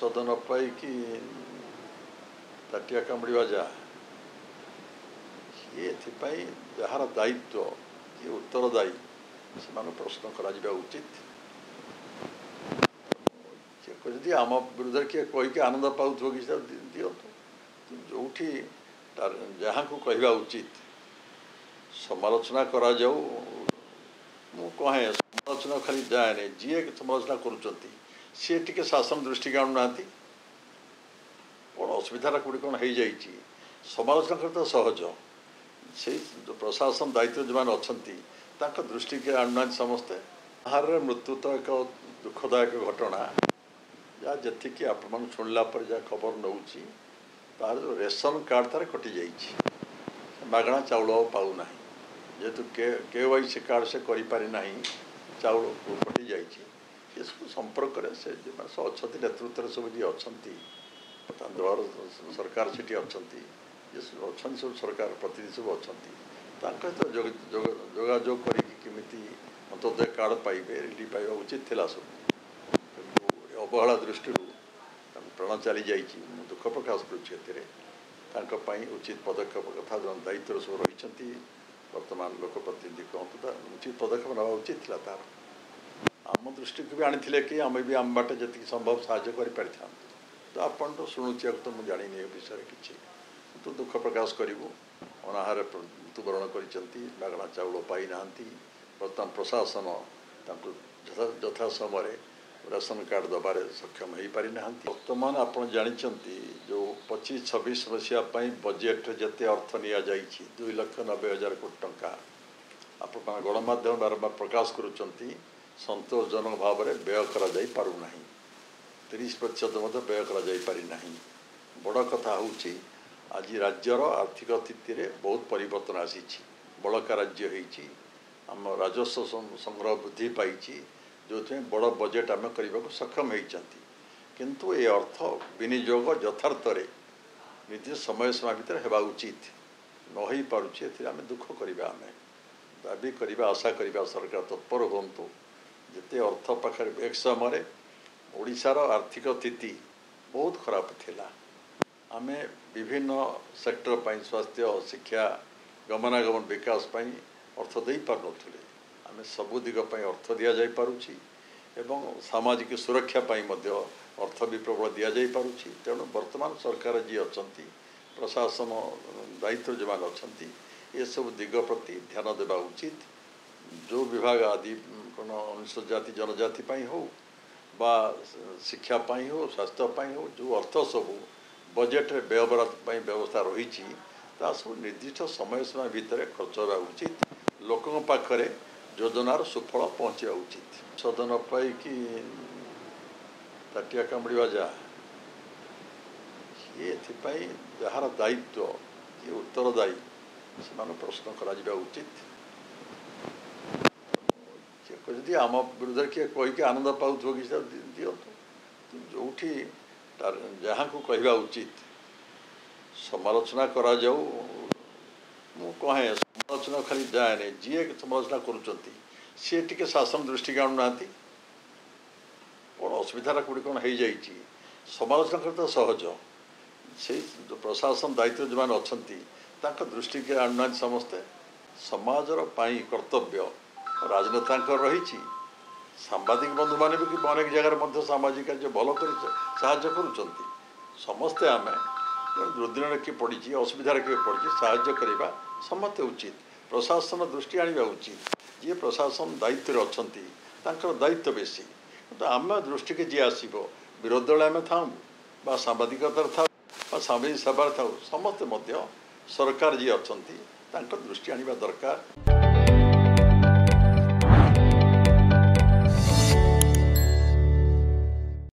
ଔଷଧ न पाई ताटिया कामुड़ा जा किए जार दायित्व किए उत्तरदायी से प्रश्न करा उचित। जी आम विरुद्ध किए कहीकि आनंद पाथ कि दिंतु जो जहाँ को कहवा उचित समालोचना करा जाऊ मु कहे समालोचना खाली जाए जी समालोचना करुँच सी टे शासन दृष्टि की आणुना कौन असुविधा कौटी कौन हो जाए समालोचना कर तो सहज से जो प्रशासन दायित्व जो मैंने अच्छा दृष्टि के आणुना समस्ते आहार मृत्यु तो एक दुखदायक घटना जहाँ जी आपण शुणला जहाँ खबर नौ तार जो रेशन कार्ड तार कटि जाइए मागणा चाउल पाऊना जेहेतु KYC कार्ड से करना चाउल कटि जाइए संपर्क से अच्छा नेतृत्व सब जी अच्छा दल सरकार से अच्छा सब सरकार प्रतिनिधि सब अच्छा जोगाजोग करमी अंतोदय कार्ड पाइबे रिलीफ पाइबा उचित थिला सब अवहेला दृष्टि प्राण चली जाइए दुख प्रकाश करुँच उचित पदक्षेप कथा जो दायित्व सब रही वर्तमान लोक प्रतिनिधि कहतु उचित पदक्षेप ना उचित था तार आम दृष्टि को भी आनी कि आम भी आम बाटे जी संभव साहय कर तो आपन तो शुणुचे तो मुझे जानी विषय किसी तो दुख प्रकाश करूँ अनाहार मृत्युवरण करगणा चाउल पाई ना बर्तमान प्रशासन यथा समय राशन कार्ड दबार सक्षम हो पारि ना बर्तमान आप जानते जो 25-26 मसीहापी बजेट जिते अर्थ नि 2,90,000 कोटी टंका आप गणमाध्यम बारंबार प्रकाश करुँच संतोषजनक भाव में व्यय करा 30% व्यय करा बड़ कथा हूँ आज राज्यर आर्थिक स्थिति में बहुत परिवर्तन आसी बड़का राज्य होती आम राजस्व संग्रह वृद्धि पाई जो बड़ बजेट आम करने को सक्षम होती किंतु ये अर्थ विनियोग यथार्थ निर्दिष्ट समय सीमा भितर होगा उचित न हो पारुचे आम दुख करवा आम दाबी करवा आशा करवा सरकार तत्पर हूँ जिते अर्थ पाखे एक समय ओडिशार आर्थिक स्थिति बहुत खराब थिला आम विभिन्न सेक्टर पर स्वास्थ्य शिक्षा गमनागमन विकास अर्थ दे पार आम सबु दिग अर्थ दि जा पारुछि एवं सामाजिक सुरक्षा अर्थ भी प्रबल दि जा पारुछि तेणु वर्तमान सरकार जी अच्छा प्रशासन दायित्व जो मैंने अच्छा ये सब दिग प्रति ध्यान देवा उचित जो विभाग आदि कौन अनुसूचित जाति जनजाति हो बा शिक्षा हो स्वास्थ्य हो जो अर्थ सब बजेट व्ययबराद व्यवस्था रही सब निर्दिष्ट समय सीमा भितर खर्च होगा उचित लोकों पाखरे योजनार सुफल पहुँचा उचित औषध न पाई ताटिया कामुड़ा जा किए जार दायित्व किए उत्तरदायी से प्रश्न करा उचित। जी आम विरुद्ध किए कहीकि आनंद पाथ कि दिंतु जो जहाँ को कहवा उचित समालोचना करा जाऊ मु कहे समालोचना खाली जाए जी समालोचना करुँच सी टे शासन दृष्टि की आणुना कौन असुविधा कौटी कौन हो जाए समालोचना कर तो सहज से जो प्रशासन दायित्व जो मैंने अच्छा दृष्टि के आणुना समस्ते समाजर कर्तव्य राजनेता रही सांबादिक बंधु मैंने भी अनेक जगह सामाजिक कार्य भल कर करुँच समस्ते आम दुर्दिन किए पड़ी असुविधा किए पड़ी साहाय्य करवा समस्ते उचित प्रशासन दृष्टि आने उचित जी प्रशासन दायित्व अच्छा दायित्व बेसी तो आम दृष्टि के जी आसो विरोधी दल आम था सांबादिकता था सामाजिक सेवा था समस्ते सरकार जी अच्छा दृष्टि आने दरकार।